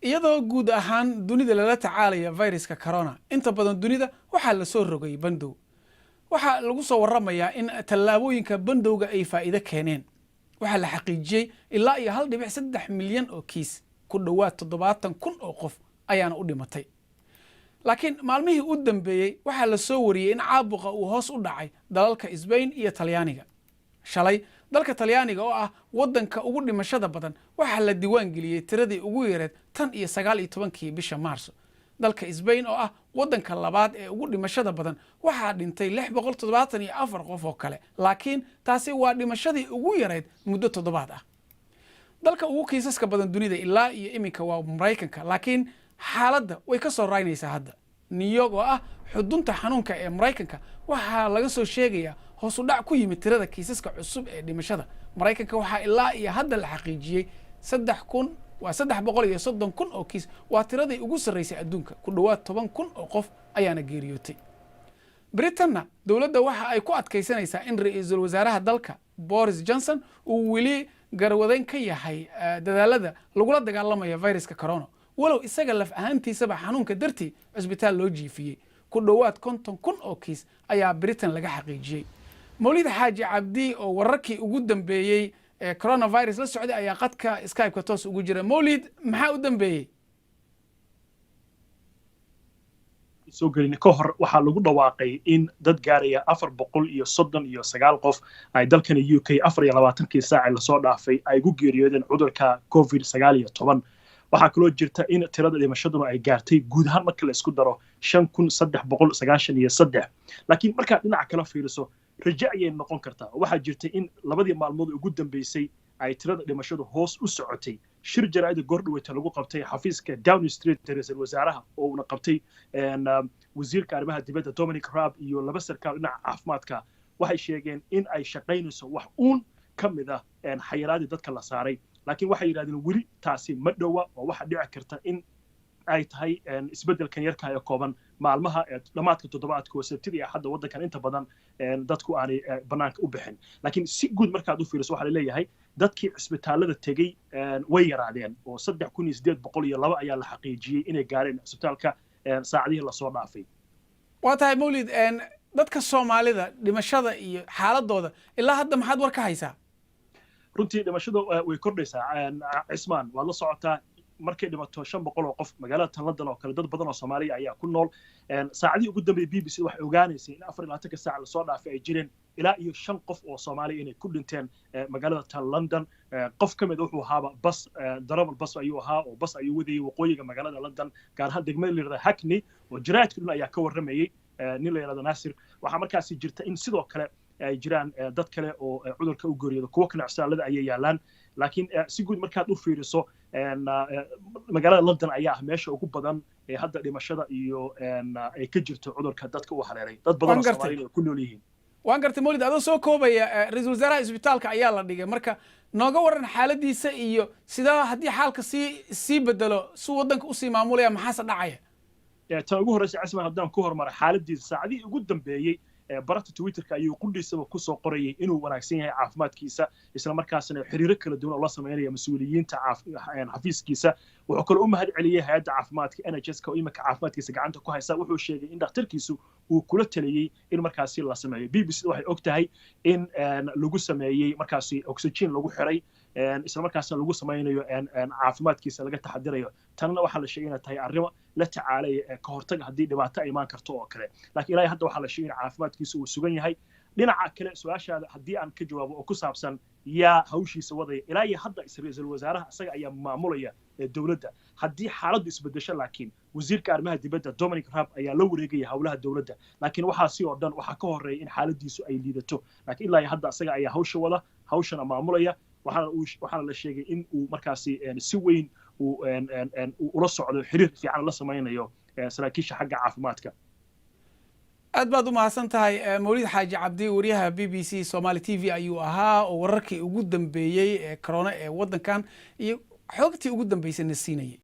iyadoo guud ahaan dunida lala tacaalaya fayraska corona inta badan dunida waxaa la soo rogay bandow waxaa lagu soo waramayaa in tallaabooyinka bandowga ay faa'iido keeneen waxaa la xaqiijiyay ilaa iyo 1.3 milyan oo kiis ku dhawaad 70,000 oo qof ayaana u dhimatay laakiin maalmihii u dambeeyay waxaa la soo wariyay in caabuqa uu hoos u dhacay dalalka Spain iyo Talyaaniga shalay dalka Talyaaniga oo ah wadanka ugu dhimashada badan waxaa la diiwaan geliyay tiradii ugu yareed tan iyo 19 bisha Maarso dalka Spain oo ah wadanka labaad ee ugu dhimashada badan waxaa dhintay 674 qof oo kale laakiin taasi waa dhimashadii ugu yareed muddo toddobaad ah dalka ugu kiisaska badan dunida ilaa iyo iminka waa Mareykanka laakiin xaaladda way ka soo raynaysaa hadda New York oo ah xudunta xanuunka ee Mareykanka waxaa laga soo sheegayaa hoos u dhac ku yimid tirada kiisaska cusub ee dhimashada Mareykanka waxaa ilaa iyo hadda la xaqiijiyay 330,000 oo kiis waa tiradii ugu sareysay adduunka ku dhawaad 10,000 oo qof ayaana geeriyootay Britanna dawladda waxa ay ku adkaysanaysaa in ra'iisul wasaaraha dalka Boris Johnson uu weli garwadeyn ka yahay dadaalada lagula dagaalamaya fayraska corona walow isaga laf ahaantiisaba xanuunka dartii cisbitaal loo jiifiyay ku dhawaad 50,000 oo kiis ayaa Britain laga xaqiijiyay Mawlid Xaaji Cabdi oo wararkii ugu dambeeyay coronavirus la socday ayaa qadka Skype-ka toos ugu jira Mawlid maxaa u dambeeyay soo gelin ka hor waxaa lagu dhawaaqay in dad gaaraya 439 qof ay dalkan UK 24 saac la soo dhaafay ay ugu geeriyoodeen cudurka COVID-19 waxaa kaloo jirta in tirada dhimashaduna ay gaartay guud ahaan marka la isku daro 5,393 laakiin marka dhinaca kala fiiriso rajo ayay noqon kartaa waxaa jirta in labadii maalmood ugu dambeysay ay tirada dhimashadu hoos u socotay shir jaraa'id gordhaweyta lagu qabtay xafiiska Downing Street ra'iisul wasaaraha oo uu qabtay wasiirka arrimaha dibadda Dominic Raab iyo laba sarkaal dhinaca caafimaadka waxay sheegeen in ay shaqaynayso wax uun ka mid ah xayiraadii dadka la saaray laakiin waxay yiraahdeen weli taasi ma dhowa oo waxa dhici karta in ay tahay isbeddelkan yarka ee kooban maalmaha dhamaadka toddobaadka sabtida iyo hadda wadankan inta badan dadku aanay banaanka u bixin laakiin si guud markaad u fiiriso waxa la leeyahay dadkii cisbitaalada tagay way yaraadeen oo 3,802 ayaa la xaqiijiyay inay gaareen cisbitaalka saacadihii la soo dhaafay waa tahay Mawlid dadka Soomaalida dhimashada iyo xaaladooda ilaa hadda maxaad war ka haysaa runtii dhimashada way kordhaysaa Cismaan waa la socotaa markay dhimato 500 oo qof magaalada London oo kale dad badan oo Soomaali ayaa ku nool saacadii ugu dambeeyay BBC waxay ogaanaysay in 24 saac la soo dhaafay ay jireen ilaa iyo 5 qof oo Soomaali inay ku dhinteen magaalada London qof kamid wuxuu ahaa bas darawal bas ayuu ahaa oo bas ayuu wadayay waqooyiga magaalada London gaar ahaan degmada la yiraahdo Hackney oo jiraadkuna ayaa ka waramayay nin la yiraahdo Nasir waxa markaas jirta in sidoo kale ay jiraan dad kale oo cudurka u geeriyooday kuwa kana cisaalada ayay yaalaan laakiin si guud markaad u fiiriso magaalada London ayaa meesha ugu badan ee hadda dhimashada iyo ay ka jirto cudurka dadka u haleelay dad badan oo Soomaaliyeed ku nool yihiin waan gartay Mawlid adoo soo koobaya ra'iisul wasaaraha isbitaalka ayaa la dhigay marka nooga waran xaaladiisa iyo sida haddii xaalka si bedelo suu wadanka u sii maamulaya maxaa dhacaya tan ugu horreysay Cismaan haddaan ku hormar xaaladiisa saacadii ugu dambeeyay barta Twitterka ayuu qudhiisaba ku soo qorayay inuu wanaagsan yahay caafimaadkiisa isla markaasna xiriiro kala duwan oo la sameeynaya mas'uuliyiinta xafiiskiisa wuxuu kale u mahad celiyay hay'adda caafimaadka NHS-ka oo imika caafimaadkiisa gacanta ku haysa wuxuu sheegay in dhakhtarkiisu uu kula taliyay in markaasi la sameeyo BBC waxay ogtahay in lagu sameeyay markaasi oxygen lagu xiray isla markaasna lagu sameynayo caafimaadkiisa laga taxadirayo tanna waxa la sheegay inay tahay arrimo la tacaalay ka hortag hadii dhibaato ay iman karto oo kale laakiin ilaa hadda waxa la sheegay caafimaadkiisa uu sugan yahay dhinaca kale su'aashaada hadii aan ka jawaabo oo ku saabsan yaa hawshiisa wadaya ilaa hadda ra'iisul wasaaraha asaga ayaa maamulaya dawladda hadii xaaladdu isbedesho laakiin wasiirka arrimaha dibadda Dominic Raab ayaa la wareegaya hawlaha dawladda laakiin waxa si oo dhan waxa ka horeeyay in xaaladiisu ay liidato laakiin ilaa hadda asaga ayaa hawsha wada hawshana maamulaya waxaana la sheegay in uu markaasi si weyn ula socdo xiriir fiican la sameynayo saraakiisha xagga caafimaadka aad baad u mahadsan tahay Mawlid Xaaji Cabdi wariyaha BBC Somali TV ayuu ahaa oo wararkii ugu dambeeyay ee corona ee wadankan iyo xogtii ugu dambeysay na siinayay